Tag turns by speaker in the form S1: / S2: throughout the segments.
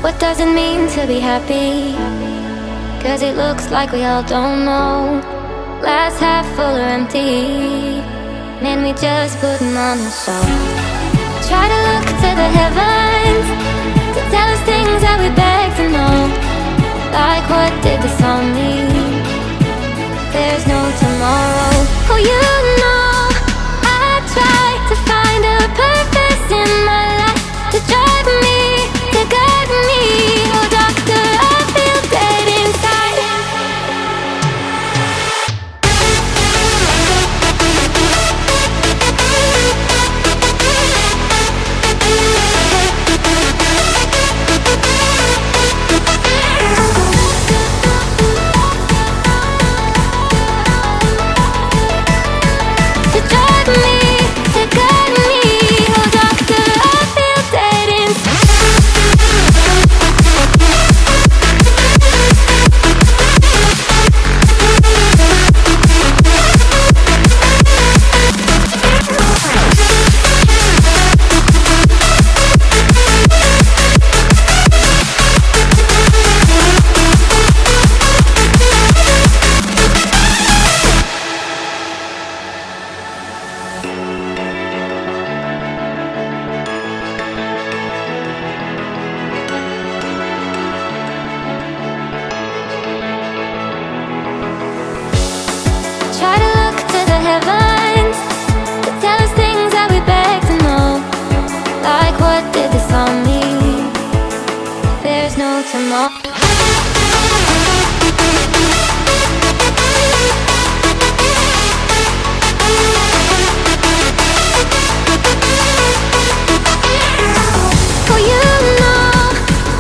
S1: What does it mean to be happy? 'Cause it looks like we all don't know. Glass half full or empty. Man, we just putting on a show. Try to look to the heavens to tell us things that we beg to know. Like, what did this all mean? There's no tomorrow. Oh, you know, I try to find a purpose in my life to drive me, to guide me. Oh, doctor, I feel dead inside. To drive me, to guide me. Oh, doctor, I feel dead inside. Try to look to the heavens to tell us things that we beg to know. Like, what did this all mean? There's no tomorrow. Oh, you know,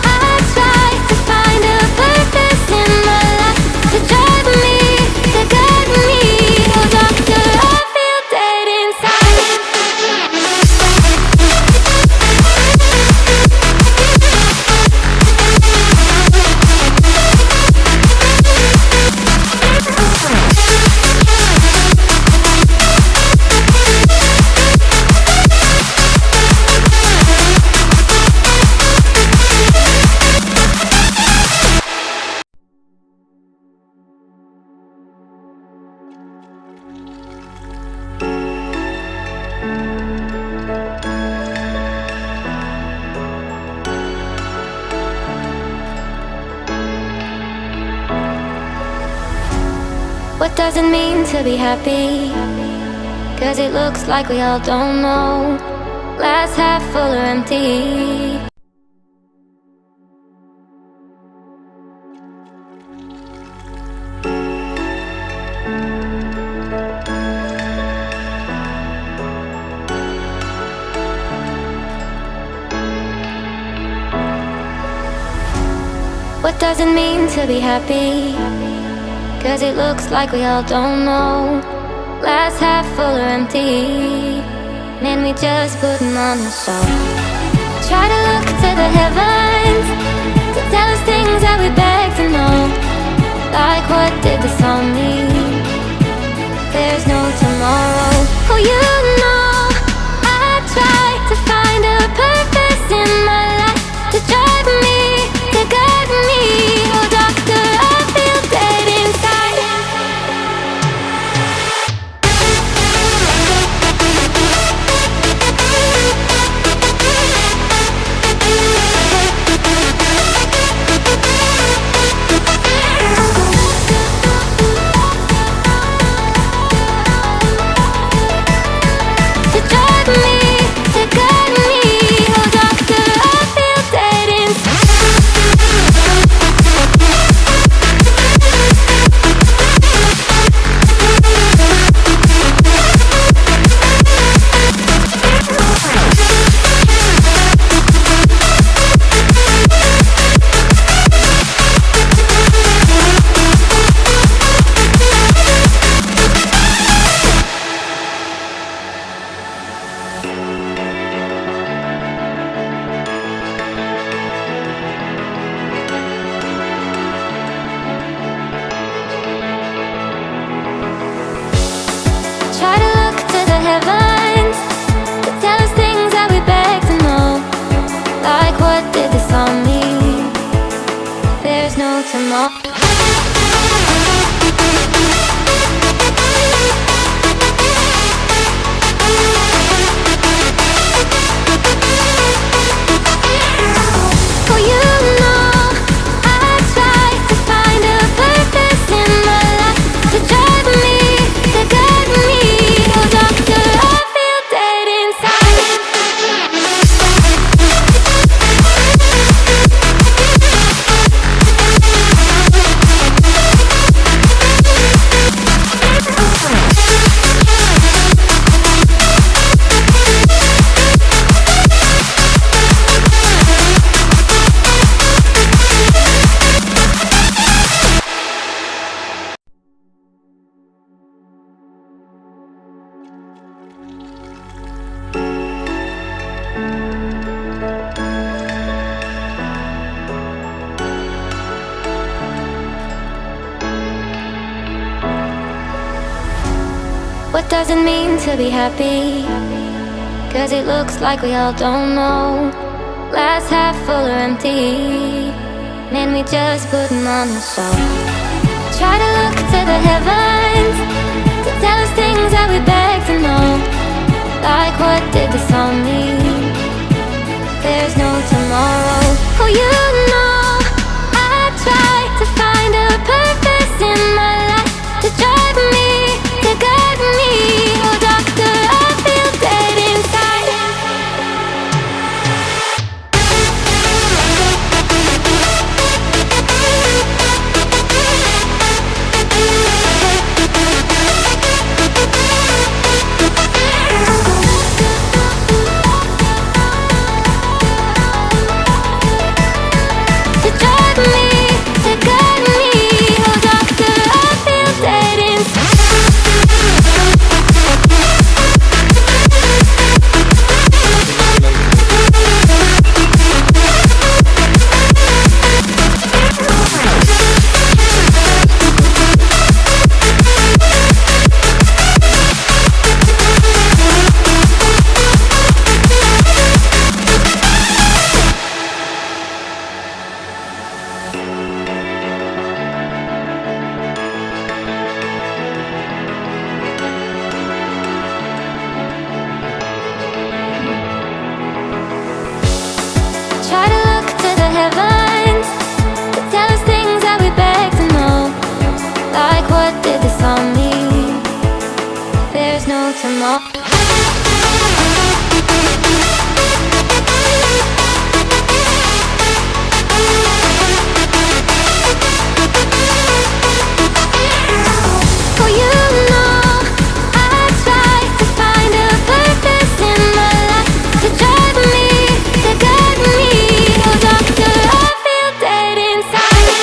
S1: I try to find a purpose in my life to drive me, to guide me. Oh, doctor, I feel dead inside. What does it mean to be happy? 'Cause it looks like we all don't know. Glass half full or empty. What does it mean to be happy? 'Cause it looks like we all don't know. Glass half full or empty. Man, we just putting on a show. Try to look to the heavens to tell us things that we beg to know. Like, what did this all mean? There's no tomorrow. Oh, you know, I try to find a purpose in my life to drive me, to guide me. Oh, doctor, I feel dead inside. tomorrow. Oh, you know I try to find a purpose in my life, to drive me, to guide me. Oh, doctor, I feel dead inside. What does it mean to be happy? 'Cause it looks like we all don't know. Glass half full or empty. Man, we just putting on a show. Try to look to the heavens to tell us things that we beg to know. Like, what did this all mean? There's no tomorrow. Oh, you know I try to find a purpose in my life, to drive me, to guide me. Oh, doctor, I feel dead inside. To drive me, to guide me. Oh, doctor, I feel dead inside. Try to look to the heavens to tell us things that we beg to know. Like, what did this all mean? There's no tomorrow. Oh, you know I try to find a purpose in my life, to drive me, to guide me. Oh, doctor, I feel dead inside.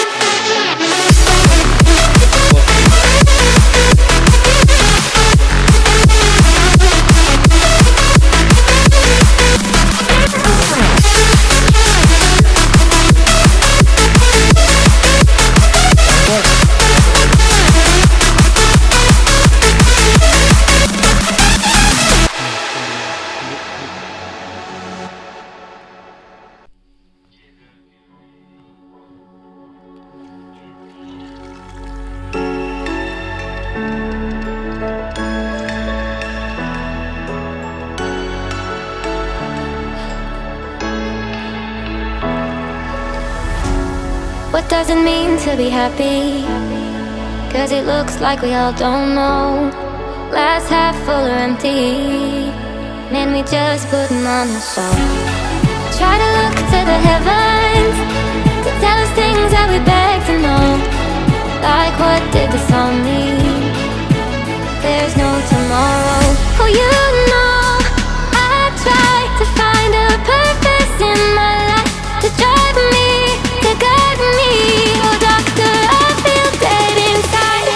S1: What does it mean to be happy? 'Cause it looks like we all don't know. Glass half full or empty. Man, we just putting on a show. Try to look to the heavens to tell us things that we beg to know. Like, what did this all mean? There's no tomorrow. Oh, you know I try to find a purpose in my life, to drive me, to guide me. Oh, doctor, I feel dead inside.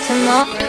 S1: tomorrow.